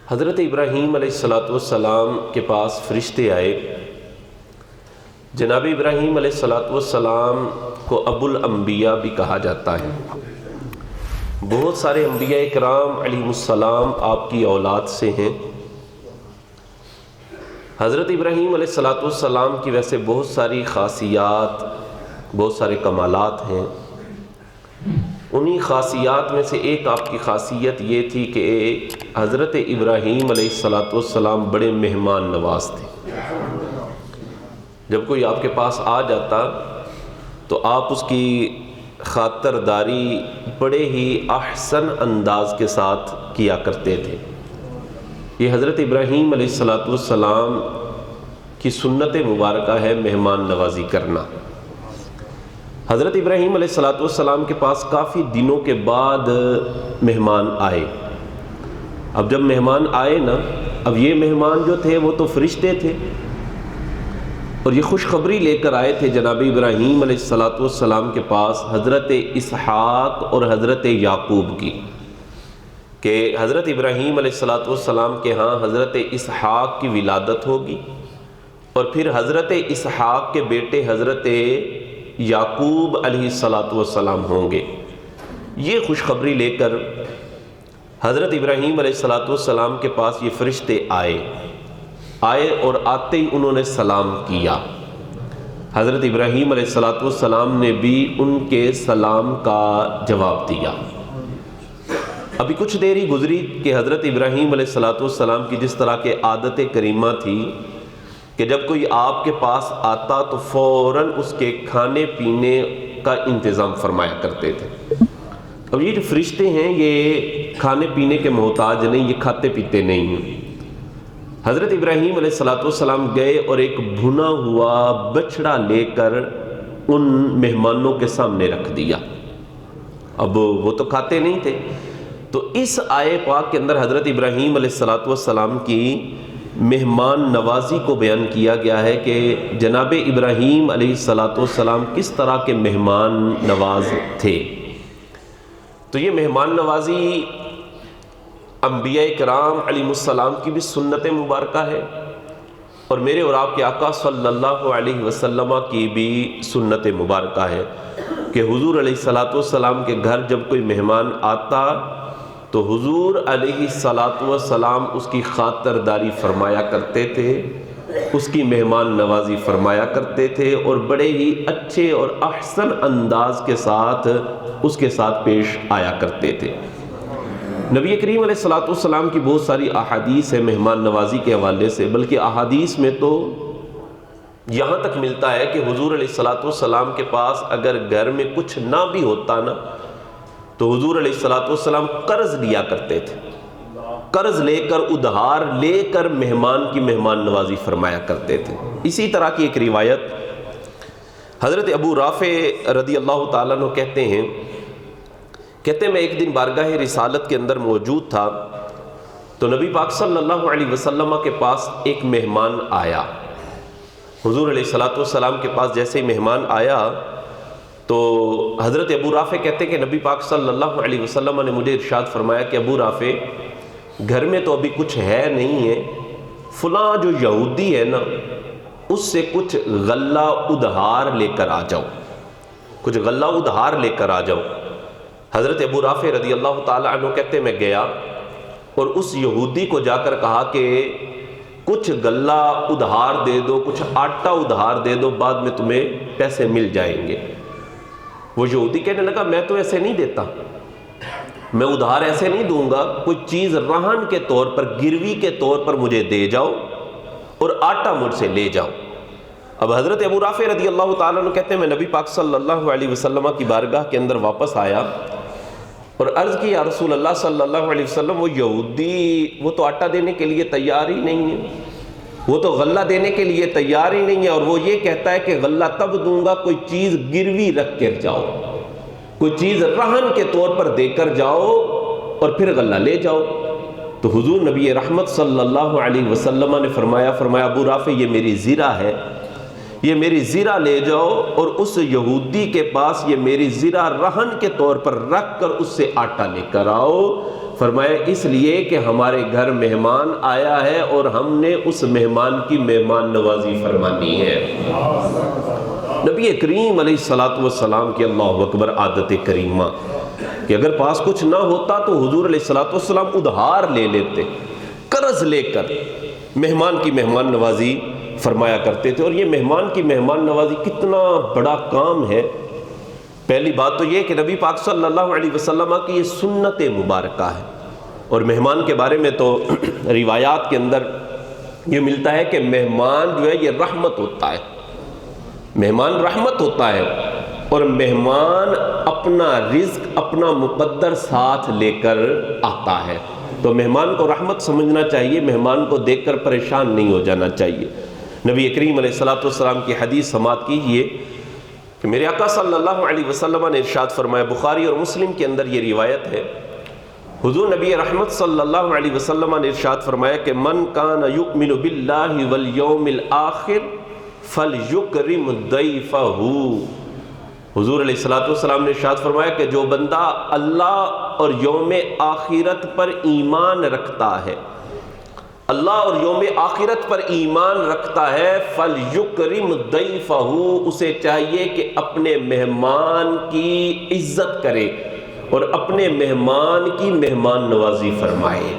حضرت ابراہیم علیہ السلام کے پاس فرشتے آئے۔ جناب ابراہیم علیہ السلام کو ابو الانبیاء بھی کہا جاتا ہے۔ بہت سارے انبیاء کرام علیہ السلام آپ کی اولاد سے ہیں۔ حضرت ابراہیم علیہ السلام کی ویسے بہت ساری خاصیات، بہت سارے کمالات ہیں۔ انہی خاصیات میں سے ایک آپ کی خاصیت یہ تھی کہ حضرت ابراہیم علیہ السلام بڑے مہمان نواز تھے۔ جب کوئی آپ کے پاس آ جاتا تو آپ اس کی خاطرداری بڑے ہی احسن انداز کے ساتھ کیا کرتے تھے۔ یہ حضرت ابراہیم علیہ السلام کی سنت مبارکہ ہے مہمان نوازی کرنا۔ حضرت ابراہیم علیہ السلام کے پاس کافی دنوں کے بعد مہمان آئے۔ اب جب مہمان آئے نا، اب یہ مہمان جو تھے وہ تو فرشتے تھے، اور یہ خوشخبری لے کر آئے تھے جناب ابراہیم علیہ السلام کے پاس حضرت اسحاق اور حضرت یعقوب کی، کہ حضرت ابراہیم علیہ السلام کے ہاں حضرت اسحاق کی ولادت ہوگی، اور پھر حضرت اسحاق کے بیٹے حضرت یعقوب علیہ السلام ہوں گے۔ یہ خوشخبری لے کر حضرت ابراہیم علیہ السلام کے پاس یہ فرشتے آئے اور آتے ہی انہوں نے سلام کیا۔ حضرت ابراہیم علیہ السلام نے بھی ان کے سلام کا جواب دیا۔ ابھی کچھ دیر ہی گزری کہ حضرت ابراہیم علیہ السلام کی جس طرح کے عادت کریمہ تھی کہ جب کوئی آپ کے پاس آتا تو فوراً اس کے کھانے پینے کا انتظام فرمایا کرتے تھے۔ اب یہ جو فرشتے ہیں یہ کھانے پینے کے محتاج نہیں، یہ کھاتے پیتے نہیں ہیں۔ حضرت ابراہیم علیہ السلام گئے اور ایک بھنا ہوا بچڑا لے کر ان مہمانوں کے سامنے رکھ دیا۔ اب وہ تو کھاتے نہیں تھے، تو اس آیے پاک کے اندر حضرت ابراہیم علیہ السلام کی مہمان نوازی کو بیان کیا گیا ہے کہ جناب ابراہیم علیہ السلام کس طرح کے مہمان نواز تھے۔ تو یہ مہمان نوازی انبیاء کرام علیہ السلام کی بھی سنت مبارکہ ہے، اور میرے اور آپ کے آقا صلی اللہ علیہ وسلم کی بھی سنت مبارکہ ہے کہ حضور علیہ السلام کے گھر جب کوئی مہمان آتا تو حضور علیہ السلام اس کی خاطرداری فرمایا کرتے تھے، اس کی مہمان نوازی فرمایا کرتے تھے، اور بڑے ہی اچھے اور احسن انداز کے ساتھ اس کے ساتھ پیش آیا کرتے تھے۔ نبی کریم علیہ السلام کی بہت ساری احادیث ہے مہمان نوازی کے حوالے سے، بلکہ احادیث میں تو یہاں تک ملتا ہے کہ حضور علیہ السلام کے پاس اگر گھر میں کچھ نہ بھی ہوتا نا تو حضور علیہ السلام قرض لیا کرتے تھے، قرض لے کر ادھار لے کر مہمان کی مہمان نوازی فرمایا کرتے تھے۔ اسی طرح کی ایک روایت حضرت ابو رافع رضی اللہ تعالیٰ عنہ کہتے ہیں میں ایک دن بارگاہ رسالت کے اندر موجود تھا تو نبی پاک صلی اللہ علیہ وسلم کے پاس ایک مہمان آیا۔ حضور علیہ السلام کے پاس جیسے ہی مہمان آیا تو حضرت ابو رافع کہتے ہیں کہ نبی پاک صلی اللہ علیہ وسلم نے مجھے ارشاد فرمایا کہ ابو رافع، گھر میں تو ابھی کچھ ہے نہیں ہے، فلاں جو یہودی ہے نا اس سے کچھ غلہ ادھار لے کر آ جاؤ، کچھ غلہ ادھار لے کر آ جاؤ۔ حضرت ابو رافع رضی اللہ تعالیٰ عنہ کہتے میں گیا اور اس یہودی کو جا کر کہا کہ کچھ غلہ ادھار دے دو، کچھ آٹا ادھار دے دو، بعد میں تمہیں پیسے مل جائیں گے۔ وہ یہودی کہنے لگا میں تو ایسے نہیں دیتا، میں ادھار ایسے نہیں دوں گا، کوئی چیز رہن کے طور پر، گروی کے طور پر مجھے دے جاؤ اور آٹا مجھ سے لے جاؤ۔ اب حضرت ابو رافع رضی اللہ تعالیٰ عنہ کہتے ہیں میں نبی پاک صلی اللہ علیہ وسلم کی بارگاہ کے اندر واپس آیا اور عرض کی یا رسول اللہ صلی اللہ علیہ وسلم، وہ یہودی وہ تو آٹا دینے کے لیے تیار ہی نہیں ہے، وہ تو غلہ دینے کے لیے تیار ہی نہیں ہے، اور وہ یہ کہتا ہے کہ غلہ تب دوں گا کوئی چیز گروی رکھ کر جاؤ، کوئی چیز رہن کے طور پر دے کر جاؤ اور پھر غلہ لے جاؤ۔ تو حضور نبی رحمت صلی اللہ علیہ وسلم نے فرمایا ابو رافع یہ میری زرہ ہے، یہ میری زرہ لے جاؤ اور اس یہودی کے پاس یہ میری زرہ رہن کے طور پر رکھ کر اس سے آٹا لے کر آؤ، فرمایا اس لیے کہ ہمارے گھر مہمان آیا ہے اور ہم نے اس مہمان کی مہمان نوازی فرمانی ہے۔ نبی کریم علیہ الصلوۃ والسلام کی اللہ اکبر عادت کریمہ کہ اگر پاس کچھ نہ ہوتا تو حضور علیہ الصلوۃ والسلام ادھار لے لیتے، قرض لے کر مہمان کی مہمان نوازی فرمایا کرتے تھے۔ اور یہ مہمان کی مہمان نوازی کتنا بڑا کام ہے۔ پہلی بات تو یہ کہ نبی پاک صلی اللہ علیہ وسلم کی یہ سنت مبارکہ ہے، اور مہمان کے بارے میں تو روایات کے اندر یہ ملتا ہے کہ مہمان جو ہے یہ رحمت ہوتا ہے، مہمان رحمت ہوتا ہے، اور مہمان اپنا رزق اپنا مقدر ساتھ لے کر آتا ہے۔ تو مہمان کو رحمت سمجھنا چاہیے، مہمان کو دیکھ کر پریشان نہیں ہو جانا چاہیے۔ نبی کریم علیہ الصلوۃ والسلام کی حدیث سماعت کیجیے کہ میرے آقا صلی اللہ علیہ وسلم نے ارشاد فرمایا، بخاری اور مسلم کے اندر یہ روایت ہے، حضور نبی رحمت صلی اللہ علیہ وسلم نے ارشاد فرمایا کہ من کان یؤمن باللہ والیوم الآخر فلیکرم ضیفہ۔ حضور علیہ الصلوۃ والسلام نے ارشاد فرمایا کہ جو بندہ اللہ اور یوم آخرت پر ایمان رکھتا ہے، اللہ اور یوم آخرت پر ایمان رکھتا ہے، فَلْيُكْرِمْ ضَيْفَهُ، اسے چاہیے کہ اپنے مہمان کی عزت کرے اور اپنے مہمان کی مہمان نوازی فرمائے۔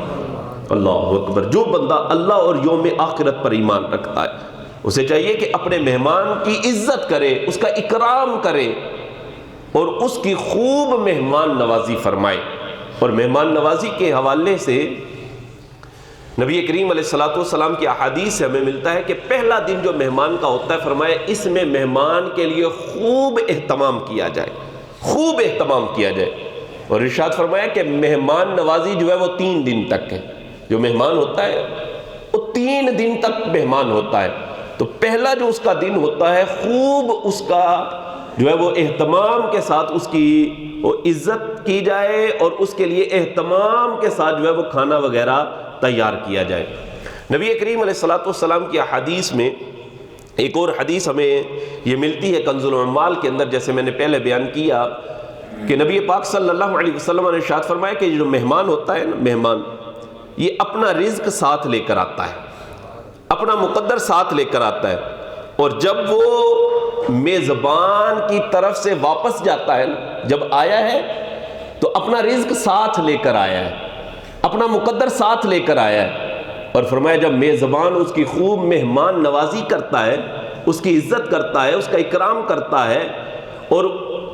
اللہ اکبر۔ جو بندہ اللہ اور یوم آخرت پر ایمان رکھتا ہے اسے چاہیے کہ اپنے مہمان کی عزت کرے، اس کا اکرام کرے اور اس کی خوب مہمان نوازی فرمائے۔ اور مہمان نوازی کے حوالے سے نبی کریم علیہ الصلوۃ والسلام کی احادیث سے ہمیں ملتا ہے کہ پہلا دن جو مہمان کا ہوتا ہے، فرمایا اس میں مہمان کے لیے خوب اہتمام کیا جائے، خوب اہتمام کیا جائے۔ اور ارشاد فرمایا کہ مہمان نوازی جو ہے وہ 3 دن تک ہے، جو مہمان ہوتا ہے وہ 3 دن تک مہمان ہوتا ہے۔ تو پہلا جو اس کا دن ہوتا ہے خوب اس کا جو ہے وہ اہتمام کے ساتھ اس کی وہ عزت کی جائے اور اس کے لیے اہتمام کے ساتھ جو ہے وہ کھانا وغیرہ تیار کیا جائے۔ نبی کریم علیہ الصلوۃ والسلام کی احادیث میں ایک اور حدیث ہمیں یہ ملتی ہے کنز العمال کے اندر، جیسے میں نے پہلے بیان کیا کہ نبی پاک صلی اللہ علیہ وسلم نے ارشاد فرمایا کہ جو مہمان ہوتا ہے نا، مہمان یہ اپنا رزق ساتھ لے کر آتا ہے، اپنا مقدر ساتھ لے کر آتا ہے، اور جب وہ میزبان کی طرف سے واپس جاتا ہے، جب آیا ہے تو اپنا رزق ساتھ لے کر آیا ہے، اپنا مقدر ساتھ لے کر آیا ہے۔ اور فرمایا جب میزبان اس کی خوب مہمان نوازی کرتا ہے، اس کی عزت کرتا ہے، اس کا اکرام کرتا ہے اور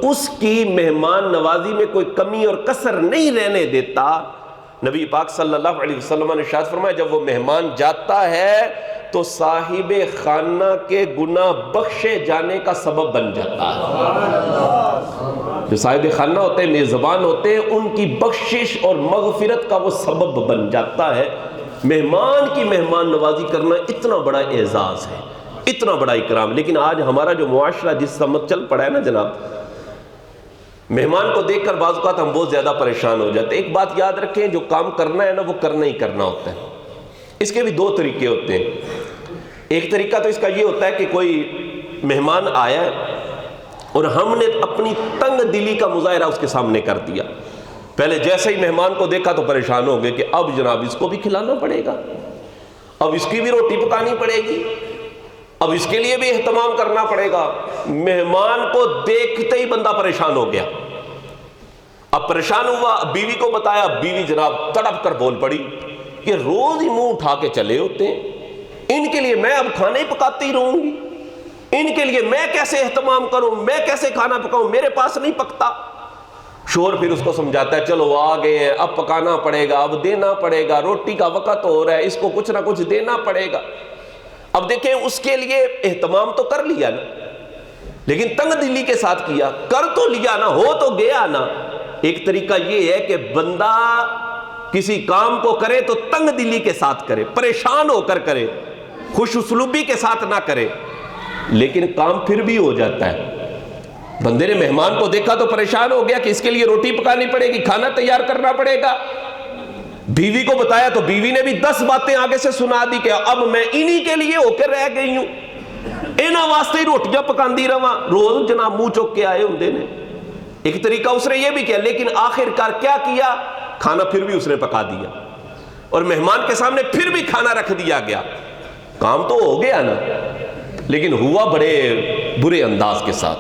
اس کی مہمان نوازی میں کوئی کمی اور کسر نہیں رہنے دیتا، نبی پاک صلی اللہ علیہ وسلم نے ارشاد فرمایا جب وہ مہمان جاتا ہے تو صاحب خانہ کے گناہ بخشے جانے کا سبب بن جاتا ہے۔ جو صاحب خانہ ہوتے ہیں، میزبان ہوتے ہیں، ان کی بخشش اور مغفرت کا وہ سبب بن جاتا ہے۔ مہمان کی مہمان نوازی کرنا اتنا بڑا اعزاز ہے، اتنا بڑا اکرام۔ لیکن آج ہمارا جو معاشرہ جس سمت چل پڑا ہے نا جناب، مہمان کو دیکھ کر بعض اوقات ہم بہت زیادہ پریشان ہو جاتے ہیں۔ ایک بات یاد رکھیں، جو کام کرنا ہے نا وہ کرنا ہی کرنا ہوتا ہے۔ اس کے بھی 2 طریقے ہوتے ہیں۔ ایک طریقہ تو اس کا یہ ہوتا ہے کہ کوئی مہمان آیا ہے اور ہم نے اپنی تنگ دلی کا مظاہرہ اس کے سامنے کر دیا۔ پہلے جیسے ہی مہمان کو دیکھا تو پریشان ہو گئے کہ اب جناب اس کو بھی کھلانا پڑے گا، اب اس کی بھی روٹی پکانی پڑے گی، اب اس کے لیے بھی اہتمام کرنا پڑے گا۔ مہمان کو دیکھتے ہی بندہ پریشان ہو گیا۔ اب پریشان ہوا، بیوی کو بتایا، بیوی جناب تڑپ کر بول پڑی کہ روز ہی منہ اٹھا کے چلے ہوتے ہیں، ان کے لیے میں اب کھانا ہی پکاتی رہوں گی، ان کے لیے میں کیسے اہتمام کروں، میں کیسے کھانا پکاؤں، میرے پاس نہیں پکتا۔ شوہر پھر اس کو سمجھاتا ہے چلو آ گئے ہیں، اب پکانا پڑے گا، اب دینا پڑے گا، روٹی کا وقت ہو رہا ہے، اس کو کچھ نہ کچھ دینا پڑے گا۔ اب دیکھیں اس کے لیے اہتمام تو کر لیا نا، لیکن تنگ دلی کے ساتھ کیا، کر تو لیا نا، ہو تو گیا نا۔ ایک طریقہ یہ ہے کہ بندہ کسی کام کو کرے تو تنگ دلی کے ساتھ کرے، پریشان ہو کر کرے، خوش اسلوبی کے ساتھ نہ کرے، لیکن کام پھر بھی ہو جاتا ہے۔ بندے نے مہمان کو دیکھا تو پریشان ہو گیا کہ اس کے لیے روٹی پکانی پڑے گی، کھانا تیار کرنا پڑے گا۔ بیوی کو بتایا تو بیوی نے بھی 10 باتیں آگے سے سنا دی کہ اب میں انہی کے لیے ہو کے رہ گئی ہوں، انہاں واسطے ہی روٹیاں پکاندی رہواں، روز جناب منہ چوک کے آئے ہوندے نے۔ ایک طریقہ اس نے یہ بھی کیا، لیکن آخر کار کیا کیا کھانا پھر بھی اس نے پکا دیا، اور مہمان کے سامنے پھر بھی کھانا رکھ دیا گیا۔ کام تو ہو گیا نا، لیکن ہوا بڑے برے انداز کے ساتھ،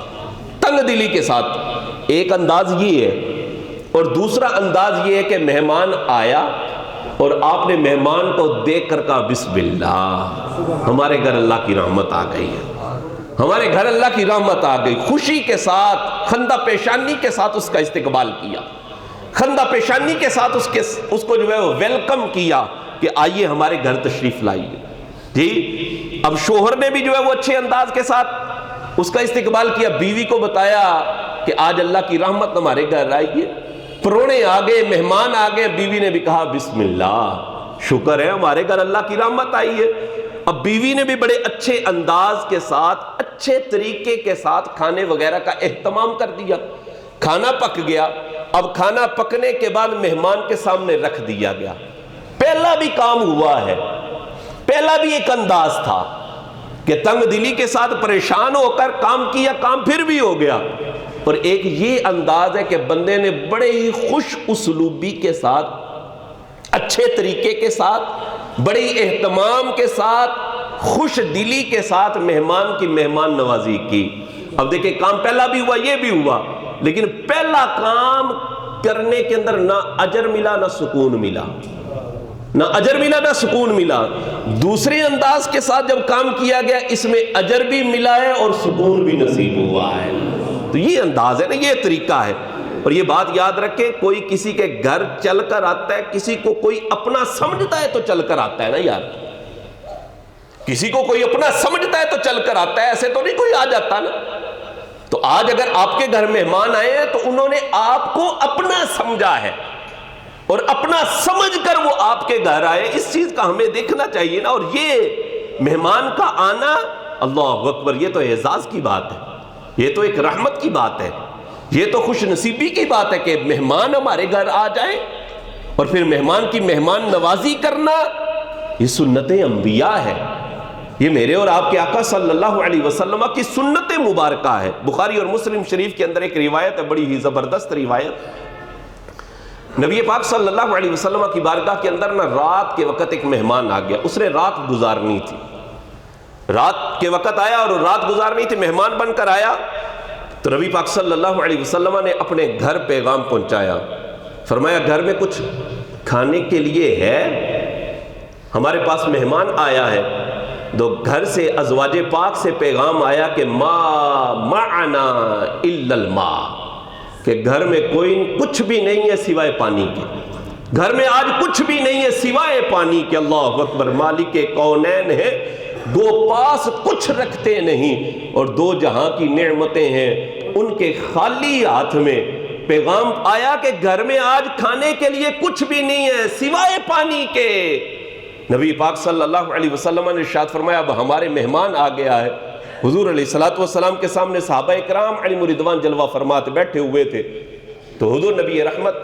تنگ دلی کے ساتھ۔ ایک انداز یہ ہے، اور دوسرا انداز یہ ہے کہ مہمان آیا اور آپ نے مہمان کو دیکھ کر کہا بسم اللہ، ہمارے گھر اللہ کی رحمت آ گئی ہے، ہمارے گھر اللہ کی رحمت آ گئی۔ خوشی کے ساتھ، خندہ پیشانی کے ساتھ اس کا استقبال کیا، خندہ پیشانی کے ساتھ اس کو جو ہے وہ ویلکم کیا کہ آئیے ہمارے گھر تشریف لائیے جی۔ اب شوہر نے بھی جو ہے وہ اچھے انداز کے ساتھ اس کا استقبال کیا، بیوی کو بتایا کہ آج اللہ کی رحمت ہمارے گھر آئی ہے، پرونے آ گئے، مہمان آ گئے، بیوی نے بھی کہا بسم اللہ، شکر ہے ہمارے گھر اللہ کی رحمت آئی ہے۔ اب بیوی نے بھی بڑے اچھے انداز کے ساتھ، اچھے طریقے کے ساتھ کھانے وغیرہ کا اہتمام کر دیا۔ کھانا پک گیا، اب کھانا پکنے کے بعد مہمان کے سامنے رکھ دیا گیا۔ پہلا بھی کام ہوا ہے، پہلا بھی ایک انداز تھا کہ تنگ دلی کے ساتھ پریشان ہو کر کام کیا، کام پھر بھی ہو گیا۔ اور ایک یہ انداز ہے کہ بندے نے بڑے ہی خوش اسلوبی کے ساتھ، اچھے طریقے کے ساتھ، بڑی اہتمام کے ساتھ، خوش دلی کے ساتھ مہمان کی مہمان نوازی کی۔ اب دیکھیں کام پہلا بھی ہوا، یہ بھی ہوا، لیکن پہلا کام کرنے کے اندر نہ اجر ملا نہ سکون ملا، نہ اجر ملا نہ سکون ملا۔ دوسرے انداز کے ساتھ جب کام کیا گیا، اس میں اجر بھی ملا ہے اور سکون بھی نصیب ہوا ہے۔ تو یہ انداز ہے نا، یہ طریقہ ہے۔ اور یہ بات یاد رکھیں، کوئی کسی کے گھر چل کر آتا ہے، کسی کو کوئی اپنا سمجھتا ہے تو چل کر آتا ہے نا یار، کسی کو کوئی اپنا سمجھتا ہے تو چل کر آتا ہے، ایسے تو نہیں کوئی آ جاتا نا۔ تو آج اگر آپ کے گھر مہمان آئے ہیں تو انہوں نے آپ کو اپنا سمجھا ہے، اور اپنا سمجھ کر وہ آپ کے گھر آئے، اس چیز کا ہمیں دیکھنا چاہیے نا۔ اور یہ مہمان کا آنا، اللہ اکبر، یہ تو اعزاز کی بات ہے، یہ تو ایک رحمت کی بات ہے، یہ تو خوش نصیبی کی بات ہے کہ مہمان ہمارے گھر آ جائیں۔ اور پھر مہمان کی مہمان نوازی کرنا، یہ سنت انبیاء ہے، یہ میرے اور آپ کے آقا صلی اللہ علیہ وسلم کی سنت مبارکہ ہے۔ بخاری اور مسلم شریف کے اندر ایک روایت ہے، بڑی ہی زبردست روایت۔ نبی پاک صلی اللہ علیہ وسلم کی بارگاہ کے اندر نا رات کے وقت ایک مہمان آ گیا، اس نے رات گزارنی تھی، رات کے وقت آیا اور رات گزارنی تھی، مہمان بن کر آیا۔ تو نبی پاک صلی اللہ علیہ وسلم نے اپنے گھر پیغام پہنچایا، فرمایا گھر میں کچھ کھانے کے لیے ہے، ہمارے پاس مہمان آیا ہے۔ تو گھر سے ازواج پاک سے پیغام آیا کہ ما معنا الا الماء، کہ گھر میں کچھ بھی نہیں ہے سوائے پانی کے، گھر میں آج کچھ بھی نہیں ہے سوائے پانی کے۔ اللہ اکبر، مالک کونین ہے، دو پاس کچھ رکھتے نہیں، اور دو جہاں کی نعمتیں ہیں ان کے خالی ہاتھ میں پیغام آیا کہ گھر میں آج کھانے کے لیے کچھ بھی نہیں ہے سوائے پانی کے۔ نبی پاک صلی اللہ علیہ وسلم نے ارشاد فرمایا اب ہمارے مہمان آ گیا ہے۔ حضور علیہ الصلوۃ والسلام کے سامنے صحابہ کرام علیہم رضوان جلوہ فرمات بیٹھے ہوئے تھے، تو حضور نبی رحمت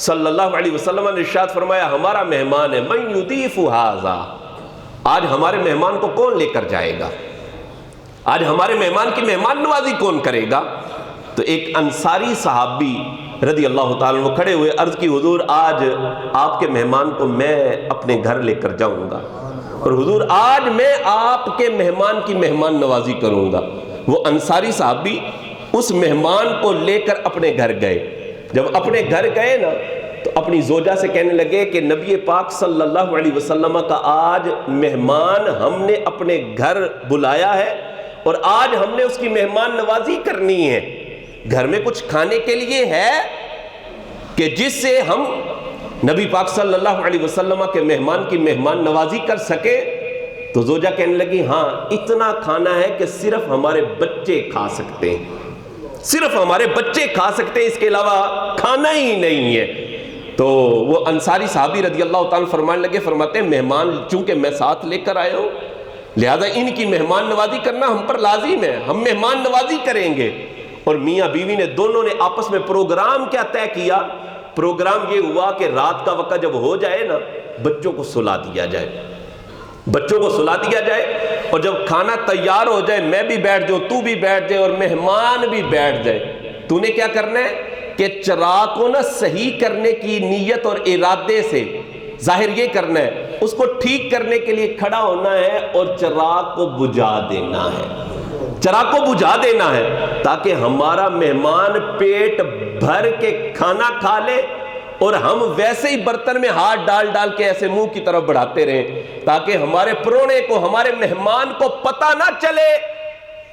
صلی اللہ علیہ وسلم نے ارشاد فرمایا ہمارا مہمان ہے، من یضیف ھذا، آج ہمارے مہمان کو کون لے کر جائے گا، آج ہمارے مہمان کی مہمان نوازی کون کرے گا؟ تو ایک انصاری صحابی رضی اللہ تعالیٰ عنہ کھڑے ہوئے، عرض کی حضور آج آپ کے مہمان کو میں اپنے گھر لے کر جاؤں گا، اور حضور آج میں آپ کے مہمان کی مہمان نوازی کروں گا۔ وہ انصاری صحابی اس مہمان کو لے کر اپنے گھر گئے۔ جب اپنے گھر گئے نا تو اپنی زوجہ سے کہنے لگے کہ نبی پاک صلی اللہ علیہ وسلم کا آج مہمان ہم نے اپنے گھر بلایا ہے، اور آج ہم نے اس کی مہمان نوازی کرنی ہے، گھر میں کچھ کھانے کے لیے ہے کہ جس سے ہم نبی پاک صلی اللہ علیہ وسلم کے مہمان کی مہمان نوازی کر سکے؟ تو زوجہ کہنے لگی ہاں اتنا کھانا ہے کہ صرف ہمارے بچے کھا سکتے ہیں، صرف ہمارے بچے کھا سکتے ہیں، اس کے علاوہ کھانا ہی نہیں ہے۔ تو وہ انصاری صحابی رضی اللہ تعالیٰ فرمانے لگے، فرماتے ہیں مہمان چونکہ میں ساتھ لے کر آیا ہوں، لہذا ان کی مہمان نوازی کرنا ہم پر لازم ہے، ہم مہمان نوازی کریں گے۔ اور میاں بیوی نے دونوں نے آپس میں پروگرام کیا طے کیا؟ پروگرام یہ ہوا کہ رات کا وقت جب ہو جائے نا بچوں کو سلا دیا جائے، بچوں کو سلا دیا جائے، اور جب کھانا تیار ہو جائے میں بھی بیٹھ جاؤں، تو بھی بیٹھ جائے، اور مہمان بھی بیٹھ جائے۔ تو نے کیا کرنا ہے؟ کہ چراغ کو صحیح کرنے کی نیت اور ارادے سے ظاہر یہ کرنا ہے، اس کو ٹھیک کرنے کے لیے کھڑا ہونا ہے اور چراغ کو بجھا دینا ہے، چراغ کو بجھا دینا ہے، تاکہ ہمارا مہمان پیٹ بھر کے کھانا کھا لے اور ہم ویسے ہی برتن میں ہاتھ ڈال ڈال کے ایسے منہ کی طرف بڑھاتے رہیں، تاکہ ہمارے پرونے کو، ہمارے مہمان کو پتہ نہ چلے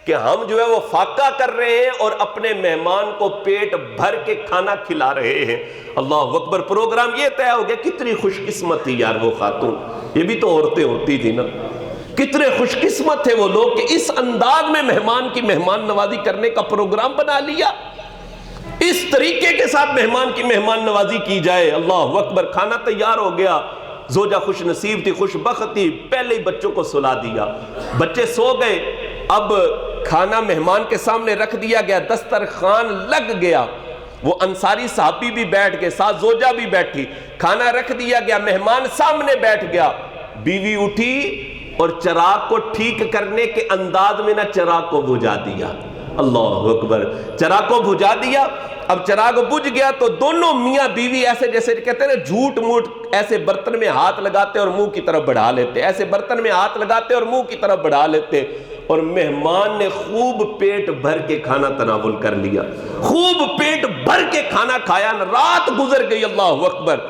کہ ہم جو ہے وہ فاقہ کر رہے ہیں اور اپنے مہمان کو پیٹ بھر کے کھانا کھلا رہے ہیں۔ اللہ اکبر، پروگرام یہ طے ہو گیا۔ کتنی خوش قسمت تھی یار وہ خاتون، یہ بھی تو عورتیں ہوتی تھی نا، کتنے خوش قسمت تھے وہ لوگ کہ اس انداز میں مہمان کی مہمان نوازی کرنے کا پروگرام بنا لیا، اس طریقے کے ساتھ مہمان کی مہمان نوازی کی جائے۔ اللہ اکبر، کھانا تیار ہو گیا، زوجہ خوش نصیب تھی، خوش بخت تھی، پہلے ہی بچوں کو سلا دیا، بچے سو گئے، اب کھانا مہمان کے سامنے رکھ دیا گیا، دسترخوان لگ گیا، وہ انصاری صحابی بھی بیٹھ گئے، ساتھ زوجہ بھی بیٹھی، کھانا رکھ دیا گیا، مہمان سامنے بیٹھ گیا، بیوی اٹھی اور چراغ کو ٹھیک کرنے کے انداز میں نہ چراغ کو بجھا دیا۔ اللہ اکبر، چراغ کو بجھا دیا۔ اب چراغ بجھ گیا تو دونوں میاں بیوی ایسے جیسے کہتے ہیں نا جھوٹ موٹ، ایسے برتن میں ہاتھ لگاتے اور منہ کی طرف بڑھا لیتے، ایسے برتن میں ہاتھ لگاتے اور منہ کی طرف بڑھا لیتے، اور مہمان نے خوب پیٹ بھر کے کھانا تناول کر لیا، خوب پیٹ بھر کے کھانا کھایا، رات گزر گئی۔ اللہ اکبر،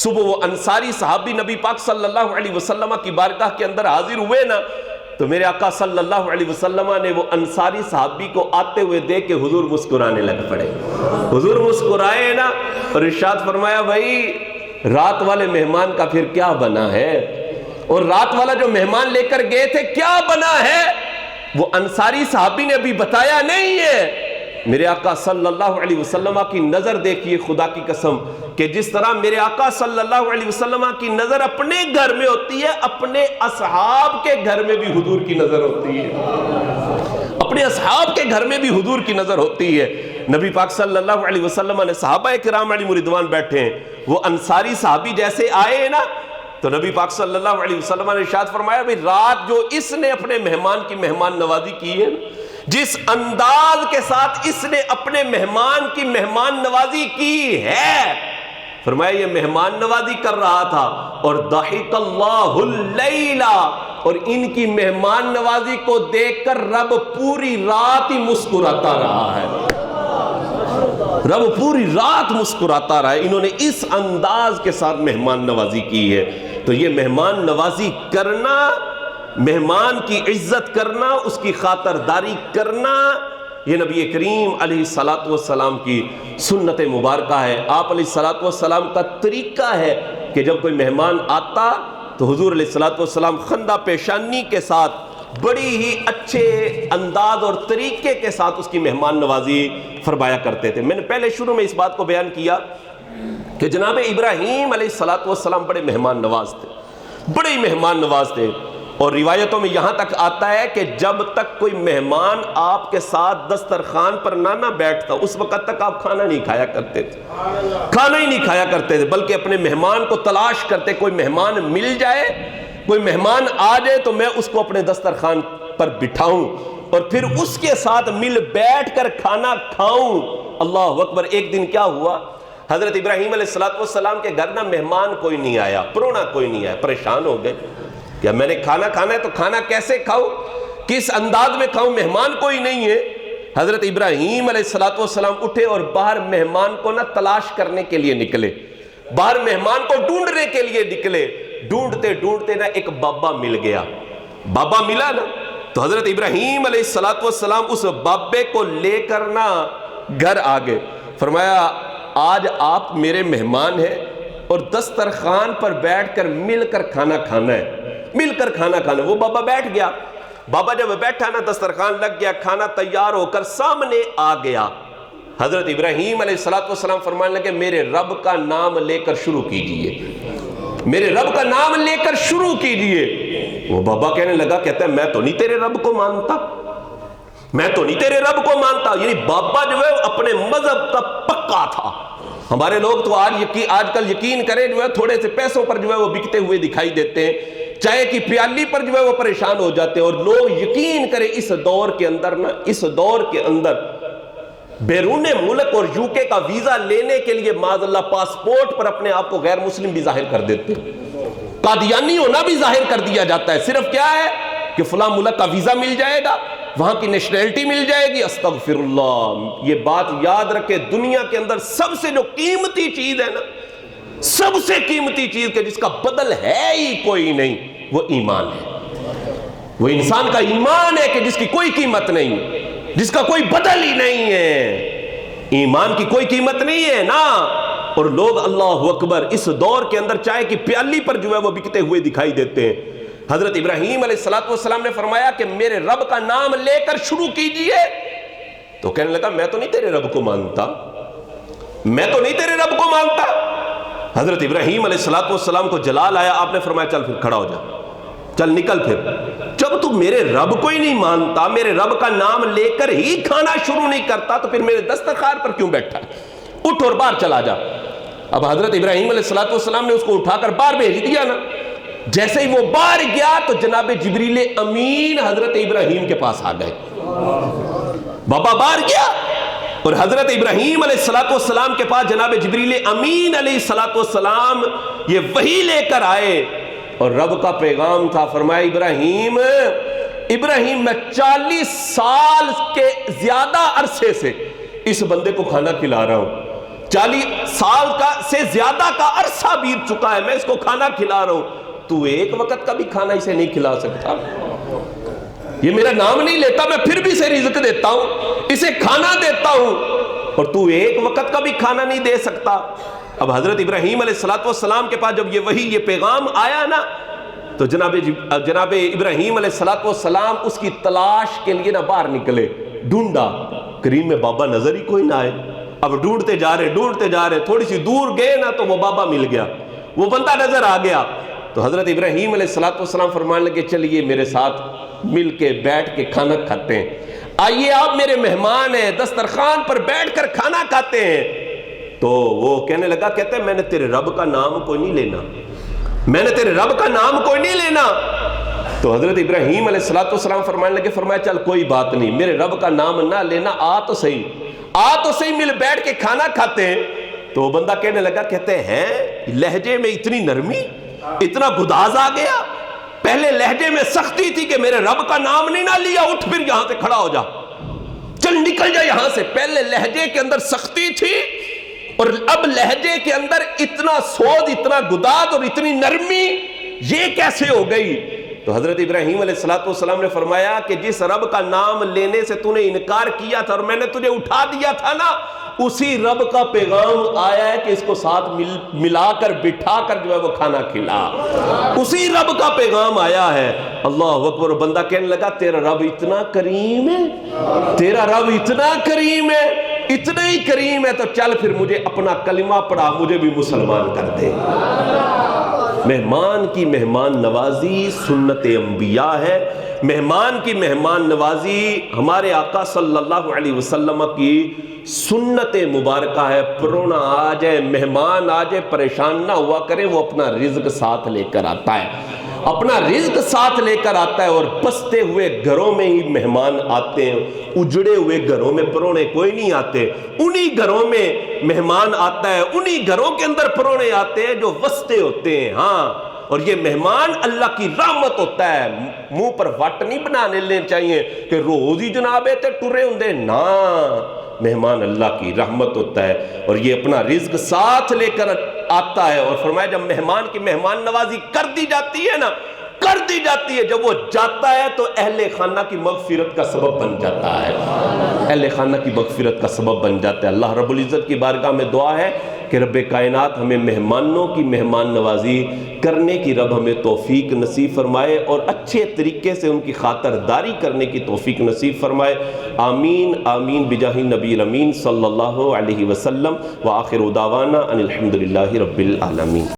صبح وہ انصاری صحابی نبی پاک صلی اللہ علیہ وسلم کی بارگاہ کے اندر حاضر ہوئے نا، تو میرے آقا صلی اللہ علیہ وسلم نے وہ انصاری صحابی کو آتے ہوئے دیکھ کے حضور مسکرانے لگ پڑے، حضور مسکرائے نا اور ارشاد فرمایا، بھائی رات والے مہمان کا پھر کیا بنا ہے، اور رات والا جو مہمان لے کر گئے تھے کیا بنا ہے، وہ انصاری صحابی نے ابھی بتایا نہیں ہے۔ میرے آقا صلی اللہ علیہ وسلم کی نظر دیکھیے، خدا کی قسم، کہ جس طرح میرے آقا صلی اللہ علیہ وسلم کی نظر اپنے گھر میں ہوتی ہے، اپنے اصحاب کے گھر میں بھی حضور کی نظر ہوتی ہے، اپنے اصحاب کے گھر میں بھی حضور کی نظر ہوتی ہے۔ نبی پاک صلی اللہ علیہ وسلم نے، صحابہ کرام علیہم رضوان بیٹھے ہیں، وہ انصاری صحابی جیسے آئے ہیں نا، تو نبی پاک صلی اللہ علیہ وسلم نے ارشاد فرمایا، بھئی رات جو اس نے اپنے مہمان کی مہمان نوازی کی ہے، جس انداز کے ساتھ اس نے اپنے مہمان کی مہمان نوازی کی ہے، فرمایا یہ مہمان نوازی کر رہا تھا، اور ضحک اللہ اللیلہ، اور ان کی مہمان نوازی کو دیکھ کر رب پوری رات ہی مسکراتا رہا ہے، رب پوری رات مسکراتا رہا ہے، انہوں نے اس انداز کے ساتھ مہمان نوازی کی ہے۔ تو یہ مہمان نوازی کرنا، مہمان کی عزت کرنا، اس کی خاطرداری کرنا، یہ نبی کریم علیہ السلام کی سنت مبارکہ ہے، آپ علیہ السلام کا طریقہ ہے کہ جب کوئی مہمان آتا تو حضور علیہ السلام خندہ پیشانی کے ساتھ بڑی ہی اچھے انداز اور طریقے کے ساتھ اس کی مہمان نوازی فرمایا کرتے تھے۔ میں نے پہلے شروع میں اس بات کو بیان کیا کہ جناب ابراہیم علیہ السلام بڑے مہمان نواز تھے، بڑے مہمان نواز تھے، اور روایتوں میں یہاں تک آتا ہے کہ جب تک کوئی مہمان آپ کے ساتھ دسترخوان پر نہ بیٹھتا، اس وقت تک آپ کھانا نہیں کھایا کرتے تھے، کھانا ہی نہیں کھایا کرتے تھے، بلکہ اپنے مہمان کو تلاش کرتے، کوئی مہمان مل جائے، کوئی مہمان آ جائے تو میں اس کو اپنے دسترخوان پر بٹھاؤں اور پھر اس کے ساتھ مل بیٹھ کر کھانا کھاؤں۔ اللہ اکبر، ایک دن کیا ہوا، حضرت ابراہیم علیہ السلام کے گھر نہ مہمان کوئی نہیں آیا، پرونا کوئی نہیں آیا، پریشان ہو گئے کہ میں نے کھانا کھانا ہے تو کھانا کیسے کھاؤں، کس انداز میں کھاؤں، مہمان کوئی نہیں ہے۔ حضرت ابراہیم علیہ السلام اٹھے اور باہر مہمان کو نہ تلاش کرنے کے لیے نکلے، باہر مہمان کو ڈھونڈنے کے لیے نکلے، ڈھونڈتے ڈھونڈتے نہ ایک بابا مل گیا، بابا ملا نا، تو حضرت ابراہیم علیہ السلام اس بابے کو لے کر نہ گھر آگئے، فرمایا آج آپ میرے مہمان ہیں اور دسترخوان پر بیٹھ کر مل کر کھانا کھانا ہے، مل کر کھانا کھانا۔ وہ بابا بیٹھ گیا، بابا جب بیٹھا نا دسترخوان لگ گیا، کھانا تیار ہو کر سامنے آ گیا۔ حضرت ابراہیم علیہ السلام فرمانے لگے میرے رب کا نام لے کر شروع کیجئے، میرے رب کا نام لے کر شروع کیجئے۔ وہ بابا کہنے لگا، کہتا ہے میں تو نہیں تیرے رب کو مانتا، میں تو نہیں تیرے رب کو مانتا۔ یعنی بابا جو ہے اپنے مذہب کا پکا تھا۔ ہمارے لوگ تو آج کل یقین کریں جو ہے تھوڑے سے پیسوں پر جو ہے وہ بکتے ہوئے دکھائی دیتے ہیں، چائے کی پیالی پر جو ہے وہ پریشان ہو جاتے ہیں، اور لوگ یقین کریں اس دور کے اندر نا، اس دور کے اندر بیرون ملک اور یو کے کا ویزا لینے کے لیے معاذ اللہ پاسپورٹ پر اپنے آپ کو غیر مسلم بھی ظاہر کر دیتے ہیں، قادیانی ہونا بھی ظاہر کر دیا جاتا ہے، صرف کیا ہے کہ فلاں ملک کا ویزا مل جائے گا، وہاں کی نیشنلٹی مل جائے گی۔ استغفر اللہ، یہ بات یاد رکھے، دنیا کے اندر سب سے جو قیمتی چیز ہے نا، سب سے قیمتی چیز کہ جس کا بدل ہے ہی کوئی نہیں، وہ ایمان ہے۔ وہ انسان کا ایمان ہے کہ جس کی کوئی قیمت نہیں، جس کا کوئی بدل ہی نہیں ہے۔ ایمان کی کوئی قیمت نہیں ہے نا، اور لوگ اللہ اکبر اس دور کے اندر چائے کی پیالی پر جو ہے وہ بکتے ہوئے دکھائی دیتے ہیں۔ حضرت ابراہیم علیہ السلام نے فرمایا کہ میرے رب کا نام لے کر شروع کیجئے، تو کہنے لگا میں تو نہیں تیرے رب کو مانتا، میں تو نہیں تیرے رب کو مانتا۔ حضرت ابراہیم علیہ السلام کو جلال آیا، آپ نے فرمایا چل پھر کھڑا ہو جا، چل نکل پھر، جب تو میرے رب کو ہی نہیں مانتا، میرے رب کا نام لے کر ہی کھانا شروع نہیں کرتا، تو پھر میرے دسترخوان پر کیوں بیٹھا؟ اٹھ اور باہر چلا جا۔ اب حضرت ابراہیم علیہ السلام نے اس کو اٹھا کر باہر بھیج دیا نا، جیسے ہی وہ باہر گیا تو جناب جبریل امین حضرت ابراہیم کے پاس آ گئے۔ بابا باہر گیا اور حضرت ابراہیم علیہ السلام کے پاس جناب جبریل امین علیہ السلام یہ وحی لے کر آئے، اور رب کا پیغام تھا۔ فرمایا ابراہیم میں 40 سال کے زیادہ عرصے سے اس بندے کو کھانا کھلا رہا ہوں، 40 سال سے زیادہ کا عرصہ بیت چکا ہے، میں اس کو کھانا کھلا رہا ہوں، تو ایک وقت کا بھی کھانا اسے نہیں کھلا سکتا؟ یہ میرا نام نہیں لیتا، میں پھر بھی اسے رزق دیتا ہوں، اسے کھانا دیتا ہوں، اور تو ایک وقت کا بھی کھانا نہیں دے سکتا؟ اب حضرت ابراہیم علیہ السلام کے پاس جب یہ پیغام آیا نا، تو جناب ابراہیم علیہ السلام اس کی تلاش کے لیے نہ باہر نکلے، ڈھونڈا، قریب میں بابا نظر ہی کوئی نہ آئے۔ اب ڈھونڈتے جا رہے، تھوڑی سی دور گئے نا تو وہ بابا مل گیا، وہ بندہ نظر آ گیا۔ تو حضرت ابراہیم علیہ السلام فرمانے لگے چلیے میرے ساتھ مل کے بیٹھ کے کھانا کھاتے ہیں، آئیے آپ میرے مہمان ہیں، دسترخوان پر بیٹھ کر کھانا کھاتے ہیں۔ تو وہ کہنے لگا، کہتے ہیں میں نے تیرے رب کا نام کوئی نہیں لینا، میں نے تیرے رب کا نام کوئی نہیں لینا۔ تو حضرت ابراہیم علیہ السلام فرمانے لگے، فرمایا چل کوئی بات نہیں، میرے رب کا نام نہ لینا، آ تو صحیح مل بیٹھ کے کھانا کھاتے ہیں۔ تو وہ بندہ کہنے لگا، کہتے ہیں لہجے میں اتنی نرمی، اتنا گداز آ گیا، پہلے لہجے میں سختی تھی کہ میرے رب کا نام نہیں نہ لیا، اٹھ پھر یہاں سے کھڑا ہو جا، چل نکل جا یہاں سے۔ پہلے لہجے کے اندر سختی تھی، اور اب لہجے کے اندر اتنا سوز، اتنا گداز اور اتنی نرمی، یہ کیسے ہو گئی؟ تو حضرت ابراہیم علیہ السلام نے فرمایا کہ جس رب کا نام لینے سے تو نے انکار کیا تھا اور میں نے تجھے اٹھا دیا تھا نا، اسی رب کا پیغام آیا ہے کہ اس کو ساتھ ملا کر بٹھا کر جو ہے وہ کھانا کھلا، اسی رب کا پیغام آیا ہے۔ اللہ اکبر۔ بندہ کہنے لگا تیرا رب اتنا کریم ہے، تیرا رب اتنا کریم ہے، اتنا ہی کریم ہے، تو چل پھر مجھے اپنا کلمہ پڑھا، مجھے بھی مسلمان کر دے۔ مہمان کی مہمان نوازی سنت انبیاء ہے، مہمان کی مہمان نوازی ہمارے آقا صلی اللہ علیہ وسلم کی سنت مبارکہ ہے۔ پرونا آ جائے، مہمان آ جائے، پریشان نہ ہوا کرے، وہ اپنا رزق ساتھ لے کر آتا ہے، اپنا رزق ساتھ لے کر آتا ہے، اور بستے ہوئے گھروں میں ہی مہمان آتے ہیں، اجڑے ہوئے گھروں میں پرونے کوئی نہیں آتے، انہی گھروں میں مہمان آتا ہے، انہی گھروں کے اندر پرونے آتے ہیں جو وستے ہوتے ہیں۔ ہاں، اور یہ مہمان اللہ کی رحمت ہوتا ہے، منہ پر وٹ نہیں بنانے لینے چاہیے کہ روز ہی جناب تے ٹرے ہوندے نا، مہمان اللہ کی رحمت ہوتا ہے، اور یہ اپنا رزق ساتھ لے کر آتا ہے۔ اور فرمایا جب مہمان کی مہمان نوازی کر دی جاتی ہے نا، کر دی جاتی ہے، جب وہ جاتا ہے تو اہل خانہ کی مغفرت کا سبب بن جاتا ہے، اہل خانہ کی مغفرت کا سبب بن جاتا ہے۔ اللہ رب العزت کی بارگاہ میں دعا ہے کہ رب کائنات ہمیں مہمانوں کی مہمان نوازی کرنے کی رب ہمیں توفیق نصیب فرمائے، اور اچھے طریقے سے ان کی خاطرداری کرنے کی توفیق نصیب فرمائے۔ آمین آمین بجاہ نبی الامین صلی اللہ علیہ وسلم، وآخر دعوانا ان الحمدللہ رب العالمین۔